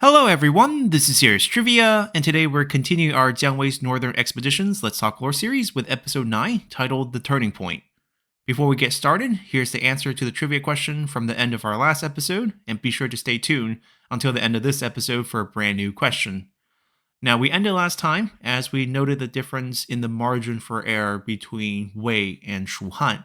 Hello everyone, this is Serious Trivia, and today we're continuing our Jiang Wei's Northern Expeditions Let's Talk Lore series with episode 9, titled The Turning Point. Before we get started, here's the answer to the trivia question from the end of our last episode, and be sure to stay tuned until the end of this episode for a brand new question. Now, we ended last time as we noted the difference in the margin for error between Wei and Shu Han.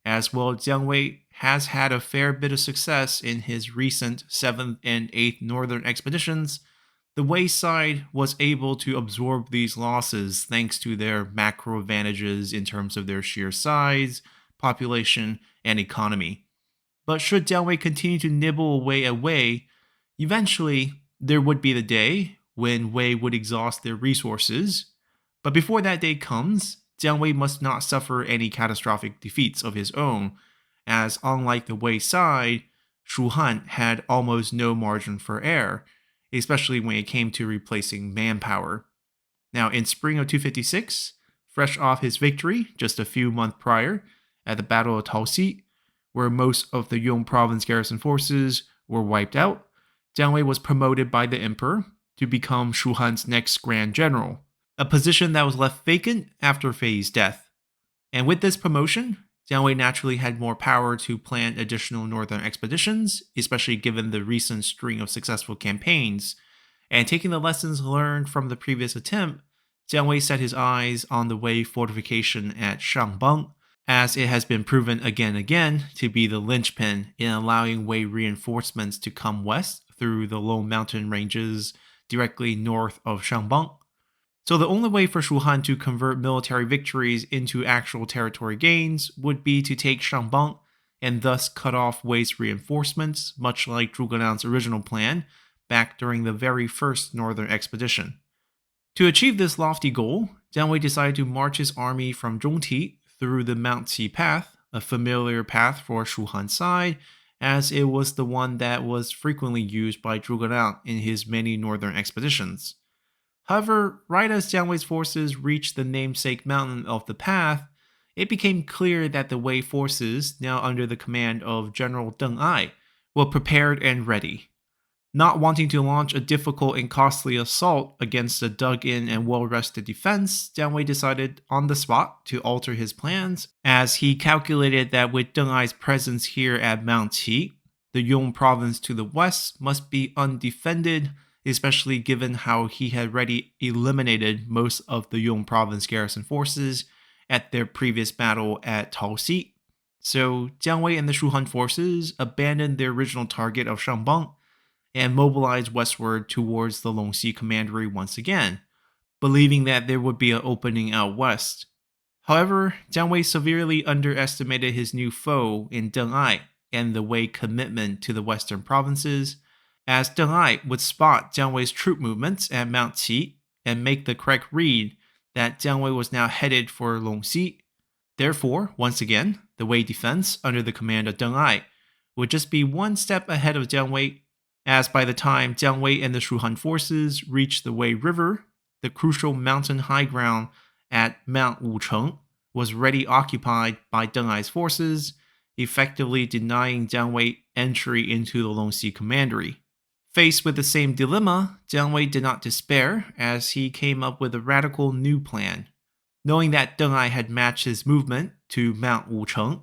As well, Jiang Wei has had a fair bit of success in his recent 7th and 8th northern expeditions. The Wei side was able to absorb these losses thanks to their macro advantages in terms of their sheer size, population, and economy. But should Jiang Wei continue to nibble away at Wei, eventually there would be the day when Wei would exhaust their resources. But before that day comes, Jiang Wei must not suffer any catastrophic defeats of his own, as unlike the Wei side, Shu Han had almost no margin for error, especially when it came to replacing manpower. Now, in spring of 256, fresh off his victory just a few months prior at the Battle of Taoxi, where most of the Yong province garrison forces were wiped out, Jiang Wei was promoted by the emperor to become Shu Han's next grand general, a position that was left vacant after Fei's death. And with this promotion, Jiang Wei naturally had more power to plan additional northern expeditions, especially given the recent string of successful campaigns. And taking the lessons learned from the previous attempt, Jiang Wei set his eyes on the Wei fortification at Shangbang, as it has been proven again and again to be the linchpin in allowing Wei reinforcements to come west through the low mountain ranges directly north of Shangbang. So the only way for Shu Han to convert military victories into actual territory gains would be to take Shangbang and thus cut off Wei's reinforcements, much like Zhuge Liang's original plan back during the very first northern expedition. To achieve this lofty goal, Jiang Wei decided to march his army from Zhongti through the Mount Qi path, a familiar path for Shu Han's side, as it was the one that was frequently used by Zhuge Liang in his many northern expeditions. However, right as Jiang Wei's forces reached the namesake mountain of the path, it became clear that the Wei forces, now under the command of General Deng Ai, were prepared and ready. Not wanting to launch a difficult and costly assault against a dug-in and well-rested defense, Jiang Wei decided on the spot to alter his plans, as he calculated that with Deng Ai's presence here at Mount Qi, the Yong province to the west must be undefended, especially given how he had already eliminated most of the Yong province garrison forces at their previous battle at Taoxi. So Jiang Wei and the Shu Han forces abandoned their original target of Shangbang and mobilized westward towards the Longxi commandery once again, believing that there would be an opening out west. However, Jiang Wei severely underestimated his new foe in Deng Ai and the Wei commitment to the western provinces, as Deng Ai would spot Jiang Wei's troop movements at Mount Qi and make the correct read that Jiang Wei was now headed for Longxi. Therefore, once again, the Wei defense under the command of Deng Ai would just be one step ahead of Jiang Wei, as by the time Jiang Wei and the Shu Han forces reached the Wei River, the crucial mountain high ground at Mount Wucheng was already occupied by Deng Ai's forces, effectively denying Jiang Wei entry into the Longxi commandery. Faced with the same dilemma, Jiang Wei did not despair, as he came up with a radical new plan. Knowing that Deng Ai had matched his movement to Mount Wucheng,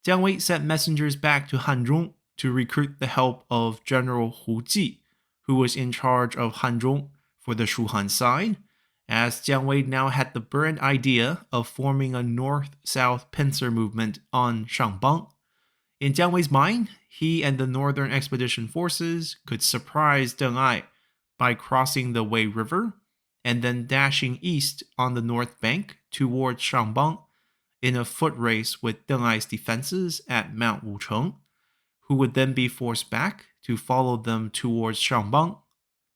Jiang Wei sent messengers back to Hanzhong to recruit the help of General Hu Ji, who was in charge of Hanzhong for the Shu Han side, as Jiang Wei now had the brilliant idea of forming a north-south pincer movement on Shangbang. In Jiang Wei's mind, he and the northern expedition forces could surprise Deng Ai by crossing the Wei River and then dashing east on the north bank towards Shangbang in a foot race with Deng Ai's defenses at Mount Wucheng, who would then be forced back to follow them towards Shangbang.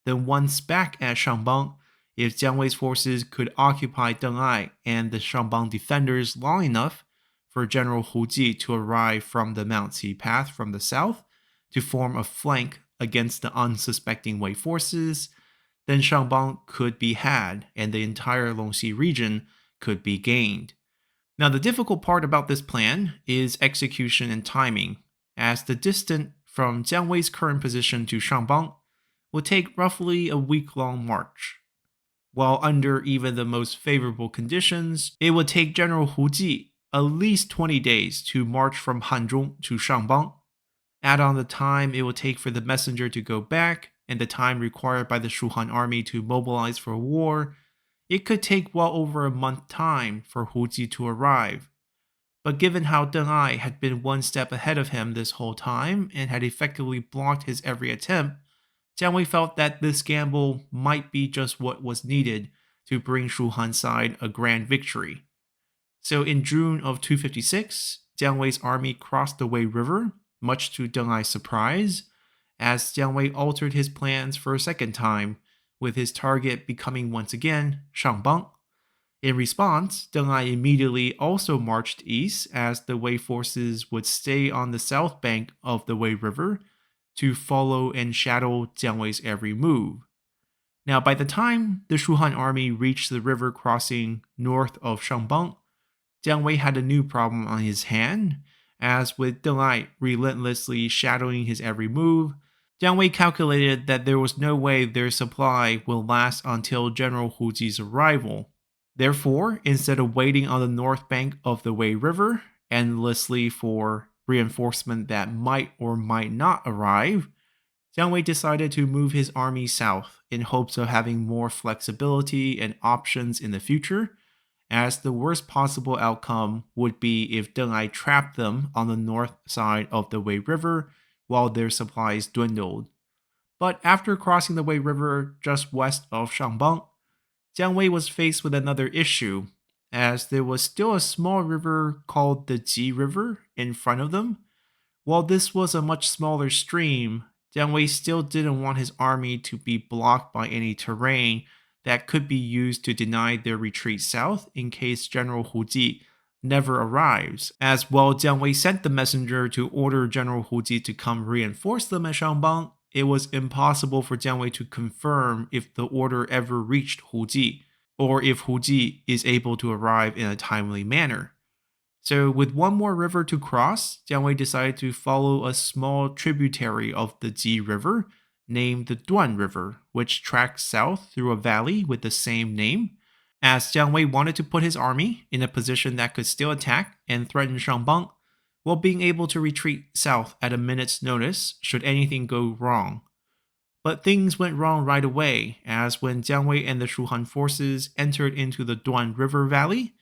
Then once back at Shangbang, if Jiang Wei's forces could occupy Deng Ai and the Shangbang defenders long enough for General Hu Ji to arrive from the Mount Qi path from the south to form a flank against the unsuspecting Wei forces, then Shangbang could be had and the entire Longxi region could be gained. Now, the difficult part about this plan is execution and timing, as the distance from Jiang Wei's current position to Shangbang would take roughly a week-long march. While under even the most favorable conditions, it would take General Hu Ji at least 20 days to march from Hanzhong to Shangbang. Add on the time it would take for the messenger to go back and the time required by the Shuhan army to mobilize for war, it could take well over a month time for Hu Ji to arrive. But given how Deng Ai had been one step ahead of him this whole time and had effectively blocked his every attempt, Jiang Wei felt that this gamble might be just what was needed to bring Shuhan's side a grand victory. So in June of 256, Jiang Wei's army crossed the Wei River, much to Deng Ai's surprise, as Jiang Wei altered his plans for a second time, with his target becoming once again Shangbang. In response, Deng Ai immediately also marched east as the Wei forces would stay on the south bank of the Wei River to follow and shadow Jiang Wei's every move. Now, by the time the Shuhan army reached the river crossing north of Shangbang, Jiang Wei had a new problem on his hand, as with Deng Ai relentlessly shadowing his every move, Jiang Wei calculated that there was no way their supply will last until General Hu Ji's arrival. Therefore, instead of waiting on the north bank of the Wei River endlessly for reinforcement that might or might not arrive, Jiang Wei decided to move his army south in hopes of having more flexibility and options in the future, as the worst possible outcome would be if Deng Ai trapped them on the north side of the Wei River while their supplies dwindled. But after crossing the Wei River just west of Shangbang, Jiang Wei was faced with another issue, as there was still a small river called the Ji River in front of them. While this was a much smaller stream, Jiang Wei still didn't want his army to be blocked by any terrain that could be used to deny their retreat south in case General Hu Ji never arrives. As well, Jiang Wei sent the messenger to order General Hu Ji to come reinforce them at Shangbang. It was impossible for Jiang Wei to confirm if the order ever reached Hu Ji, or if Hu Ji is able to arrive in a timely manner. So with one more river to cross, Jiang Wei decided to follow a small tributary of the Ji River, named the Duan River, which tracks south through a valley with the same name, as Jiang Wei wanted to put his army in a position that could still attack and threaten Shangbang, while being able to retreat south at a minute's notice should anything go wrong. But things went wrong right away, as when Jiang Wei and the Shuhan forces entered into the Duan River Valley,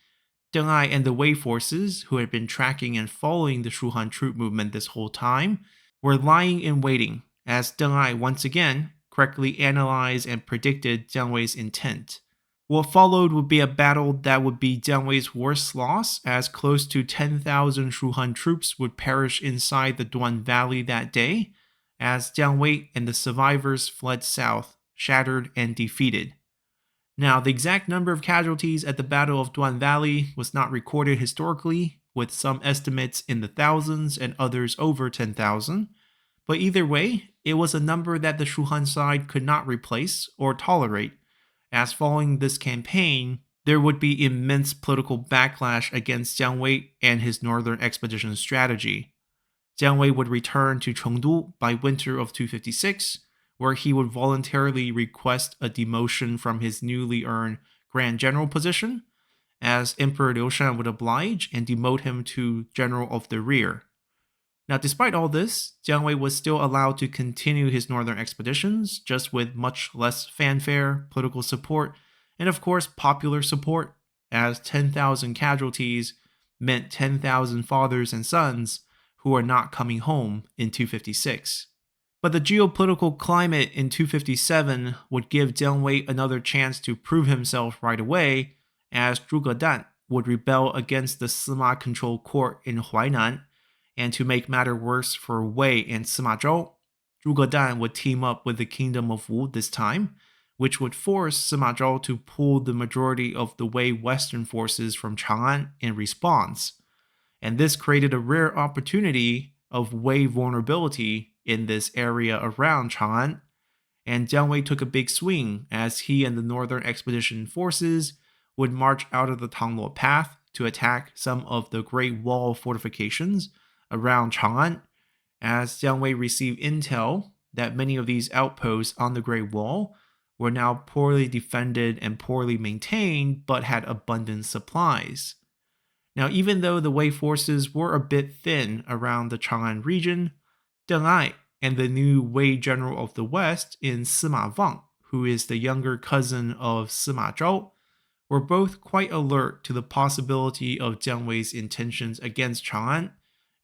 Deng Ai and the Wei forces, who had been tracking and following the Shuhan troop movement this whole time, were lying in waiting, as Deng Ai once again correctly analyzed and predicted Jiang Wei's intent. What followed would be a battle that would be Jiang Wei's worst loss, as close to 10,000 Shuhan troops would perish inside the Duan Valley that day, as Jiang Wei and the survivors fled south, shattered and defeated. Now, the exact number of casualties at the Battle of Duan Valley was not recorded historically, with some estimates in the thousands and others over 10,000, but either way, it was a number that the Shuhan side could not replace or tolerate, as following this campaign, there would be immense political backlash against Jiang Wei and his northern expedition strategy. Jiang Wei would return to Chengdu by winter of 256, where he would voluntarily request a demotion from his newly earned Grand General position, as Emperor Liu Shan would oblige and demote him to General of the Rear. Now, despite all this, Jiang Wei was still allowed to continue his northern expeditions, just with much less fanfare, political support, and of course popular support, as 10,000 casualties meant 10,000 fathers and sons who are not coming home in 256. But the geopolitical climate in 257 would give Jiang Wei another chance to prove himself right away, as Zhuge Dan would rebel against the Sima-controlled court in Huainan, and to make matter worse for Wei and Sima Zhao, Zhuge Dan would team up with the Kingdom of Wu this time, which would force Sima Zhao to pull the majority of the Wei Western forces from Chang'an in response. And this created a rare opportunity of Wei vulnerability in this area around Chang'an, and Jiang Wei took a big swing as he and the Northern Expedition forces would march out of the Tangluo Path to attack some of the Great Wall fortifications around Chang'an, as Jiang Wei received intel that many of these outposts on the Great Wall were now poorly defended and poorly maintained, but had abundant supplies. Now, even though the Wei forces were a bit thin around the Chang'an region, Deng Ai and the new Wei general of the West in Sima Wang, who is the younger cousin of Sima Zhao, were both quite alert to the possibility of Jiang Wei's intentions against Chang'an,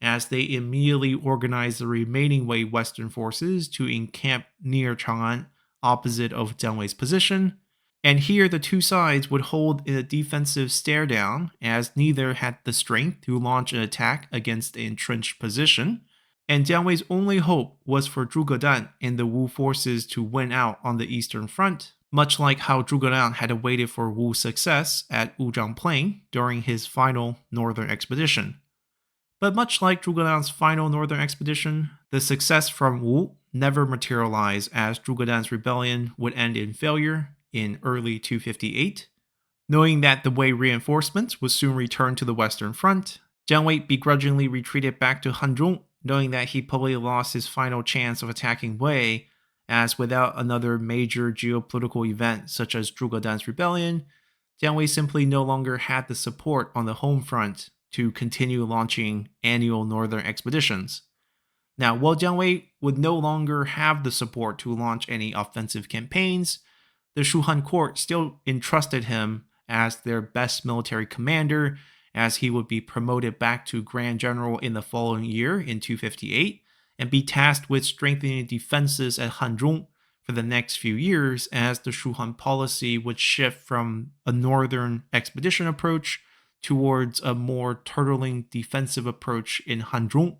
as they immediately organized the remaining Wei Western forces to encamp near Chang'an, opposite of Jiang Wei's position. And here the two sides would hold in a defensive stare down, as neither had the strength to launch an attack against the entrenched position. And Jiang Wei's only hope was for Zhuge Dan and the Wu forces to win out on the eastern front, much like how Zhuge Dan had awaited for Wu's success at Wuzhang Plain during his final northern expedition. But much like Zhuge Dan's final northern expedition, the success from Wu never materialized, as Zhuge Dan's rebellion would end in failure in early 258. Knowing that the Wei reinforcements would soon return to the western front, Jiang Wei begrudgingly retreated back to Hanzhong, knowing that he probably lost his final chance of attacking Wei, as without another major geopolitical event such as Zhuge Dan's rebellion, Jiang Wei simply no longer had the support on the home front to continue launching annual northern expeditions. Now, while Jiang Wei would no longer have the support to launch any offensive campaigns, the Shuhan court still entrusted him as their best military commander, as he would be promoted back to Grand General in the following year in 258 and be tasked with strengthening defenses at Hanzhong for the next few years, as the Shuhan policy would shift from a northern expedition approach towards a more turtling defensive approach in Hanzhong.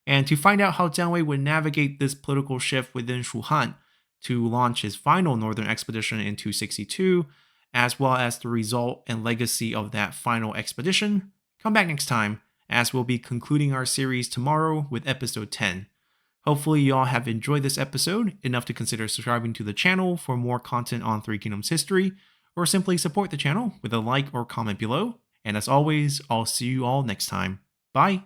And to find out how Jiang Wei would navigate this political shift within Shuhan to launch his final northern expedition in 262, as well as the result and legacy of that final expedition, come back next time, as we'll be concluding our series tomorrow with episode 10. Hopefully you all have enjoyed this episode enough to consider subscribing to the channel for more content on Three Kingdoms history, or simply support the channel with a like or comment below. And as always, I'll see you all next time. Bye!